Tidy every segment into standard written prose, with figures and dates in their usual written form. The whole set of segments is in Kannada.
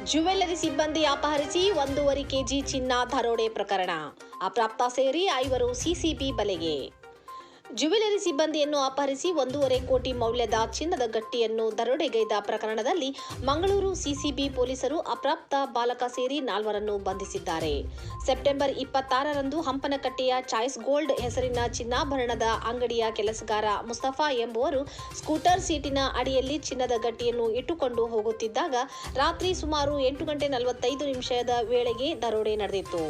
ಜ್ಯುವೆಲ್ಲರಿ ಸಿಬ್ಬಂದಿ ಅಪಹರಿಸಿ 1.5 ಕೆಜಿ ಚಿನ್ನ ದರೋಡೆ ಪ್ರಕರಣ. ಅಪ್ರಾಪ್ತ ಸೇರಿ 5 ಸಿಸಿಬಿ ಬಲೆಗೆ. ಜ್ಯುವೆಲ್ಲರಿ ಸಿಬ್ಬಂದಿಯನ್ನು ಅಪಹರಿಸಿ 1.5 ಕೋಟಿ ಮೌಲ್ಯದ ಚಿನ್ನದ ಗಟ್ಟಿಯನ್ನು ದರೋಡೆಗೈದ ಪ್ರಕರಣದಲ್ಲಿ ಮಂಗಳೂರು ಸಿಸಿಬಿ ಪೊಲೀಸರು ಅಪ್ರಾಪ್ತ ಬಾಲಕ ಸೇರಿ 4ರನ್ನು ಬಂಧಿಸಿದ್ದಾರೆ. ಸೆಪ್ಟೆಂಬರ್ 26ರಂದು ಹಂಪನಕಟ್ಟೆಯ ಚಾಯ್ಸ್ ಗೋಲ್ಡ್ ಹೆಸರಿನ ಚಿನ್ನಾಭರಣದ ಅಂಗಡಿಯ ಕೆಲಸಗಾರ ಮುಸ್ತಫಾ ಎಂಬುವರು ಸ್ಕೂಟರ್ ಸೀಟಿನ ಅಡಿಯಲ್ಲಿ ಚಿನ್ನದ ಗಟ್ಟಿಯನ್ನು ಇಟ್ಟುಕೊಂಡು ಹೋಗುತ್ತಿದ್ದಾಗ ರಾತ್ರಿ ಸುಮಾರು 8:45 ವೇಳೆಗೆ ದರೋಡೆ ನಡೆದಿತ್ತು.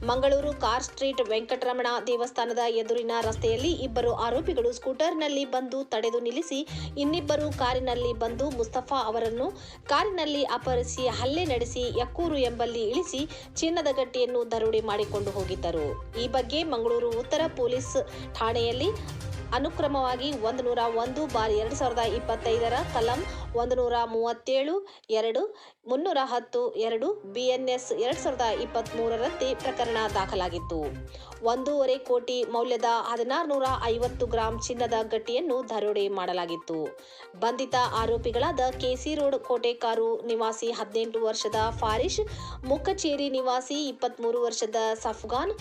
ಮಂಗಳೂರು ಕಾರ್ ಸ್ಟ್ರೀಟ್ ವೆಂಕಟರಮಣ ದೇವಸ್ಥಾನದ ಎದುರಿನ ರಸ್ತೆಯಲ್ಲಿ ಇಬ್ಬರು ಆರೋಪಿಗಳು ಸ್ಕೂಟರ್ನಲ್ಲಿ ಬಂದು ತಡೆದು ನಿಲ್ಲಿಸಿ ಇನ್ನಿಬ್ಬರು ಕಾರಿನಲ್ಲಿ ಬಂದು ಮುಸ್ತಫಾ ಅವರನ್ನು ಕಾರಿನಲ್ಲಿ ಅಪಹರಿಸಿ ಹಲ್ಲೆ ನಡೆಸಿ ಯಕ್ಕೂರು ಎಂಬಲ್ಲಿ ಇಳಿಸಿ ಚಿನ್ನದ ಗಟ್ಟಿಯನ್ನು ದರೋಡೆ ಮಾಡಿಕೊಂಡು ಹೋಗಿದ್ದರು. ಈ ಬಗ್ಗೆ ಮಂಗಳೂರು ಉತ್ತರ ಪೊಲೀಸ್ ಠಾಣೆಯಲ್ಲಿ ಅನುಕ್ರಮವಾಗಿ 101/2025 ಕಲಂ 137 2 310 2 BNS 2023ರಂತೆ ಪ್ರಕರಣ ದಾಖಲಾಗಿತ್ತು. 1.5 ಕೋಟಿ ಮೌಲ್ಯದ 1650 ಗ್ರಾಂ ಚಿನ್ನದ ಗಟ್ಟಿಯನ್ನು ದರೋಡೆ ಮಾಡಲಾಗಿತ್ತು. ಬಂಧಿತ ಆರೋಪಿಗಳಾದ ಕೆಸಿ ರೋಡ್ ಕೋಟೆಕಾರು ನಿವಾಸಿ 18 ವರ್ಷದ ಫಾರಿಶ್, ಮುಕ್ಕಚೇರಿ ನಿವಾಸಿ 23 ವರ್ಷದ ಸಫ್ಗಾನ್,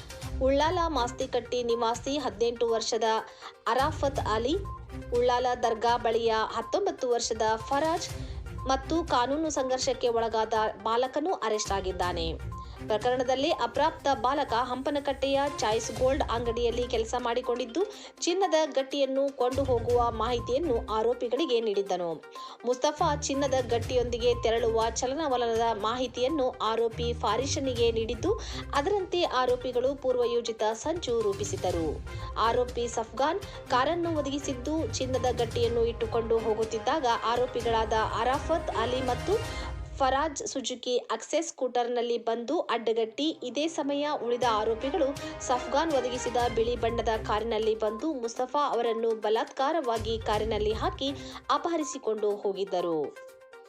ಉಳ್ಳಾಲ ಮಾಸ್ತಿಕಟ್ಟಿ ನಿವಾಸಿ 18 ವರ್ಷದ ಅರಾಫತ್ ಅಲಿ, ಉಳ್ಳಾಲ ದರ್ಗಾ ಬಳಿಯ 19 ವರ್ಷದ ಫರಾಜ್ ಮತ್ತು ಕಾನೂನು ಸಂಘರ್ಷಕ್ಕೆ ಒಳಗಾದ ಬಾಲಕನು ಅರೆಸ್ಟ್ ಆಗಿದ್ದಾನೆ. ಪ್ರಕರಣದಲ್ಲಿ ಅಪ್ರಾಪ್ತ ಬಾಲಕ ಹಂಪನಕಟ್ಟೆಯ ಚಾಯ್ಸ್ ಗೋಲ್ಡ್ ಅಂಗಡಿಯಲ್ಲಿ ಕೆಲಸ ಮಾಡಿಕೊಂಡಿದ್ದು ಚಿನ್ನದ ಗಟ್ಟಿಯನ್ನು ಕೊಂಡು ಹೋಗುವ ಮಾಹಿತಿಯನ್ನು ಆರೋಪಿಗಳಿಗೆ ನೀಡಿದ್ದನು. ಮುಸ್ತಫಾ ಚಿನ್ನದ ಗಟ್ಟಿಯೊಂದಿಗೆ ತೆರಳುವ ಚಲನವಲನದ ಮಾಹಿತಿಯನ್ನು ಆರೋಪಿ ಫಾರಿಶನಿಗೆ ನೀಡಿದ್ದು ಅದರಂತೆ ಆರೋಪಿಗಳು ಪೂರ್ವಯೋಜಿತ ಸಂಚು ರೂಪಿಸಿದ್ದರು. ಆರೋಪಿ ಸಫ್ಗಾನ್ ಕಾರನ್ನು ಒದಗಿಸಿದ್ದು ಚಿನ್ನದ ಗಟ್ಟಿಯನ್ನು ಇಟ್ಟುಕೊಂಡು ಹೋಗುತ್ತಿದ್ದಾಗ ಆರೋಪಿಗಳಾದ ಅರಾಫತ್ ಅಲಿ ಮತ್ತು ಫರಾಜ್ ಸುಜುಕಿ ಅಕ್ಸೆಸ್ ಸ್ಕೂಟರ್ನಲ್ಲಿ ಬಂದು ಅಡ್ಡಗಟ್ಟಿ ಇದೇ ಸಮಯ ಉಳಿದ ಆರೋಪಿಗಳು ಸಫ್ಗಾನ್ ಒದಗಿಸಿದ ಬಿಳಿ ಬಣ್ಣದ ಕಾರಿನಲ್ಲಿ ಬಂದು ಮುಸ್ತಫಾ ಅವರನ್ನು ಬಲಾತ್ಕಾರವಾಗಿ ಕಾರಿನಲ್ಲಿ ಹಾಕಿ ಅಪಹರಿಸಿಕೊಂಡು ಹೋಗಿದ್ದರು.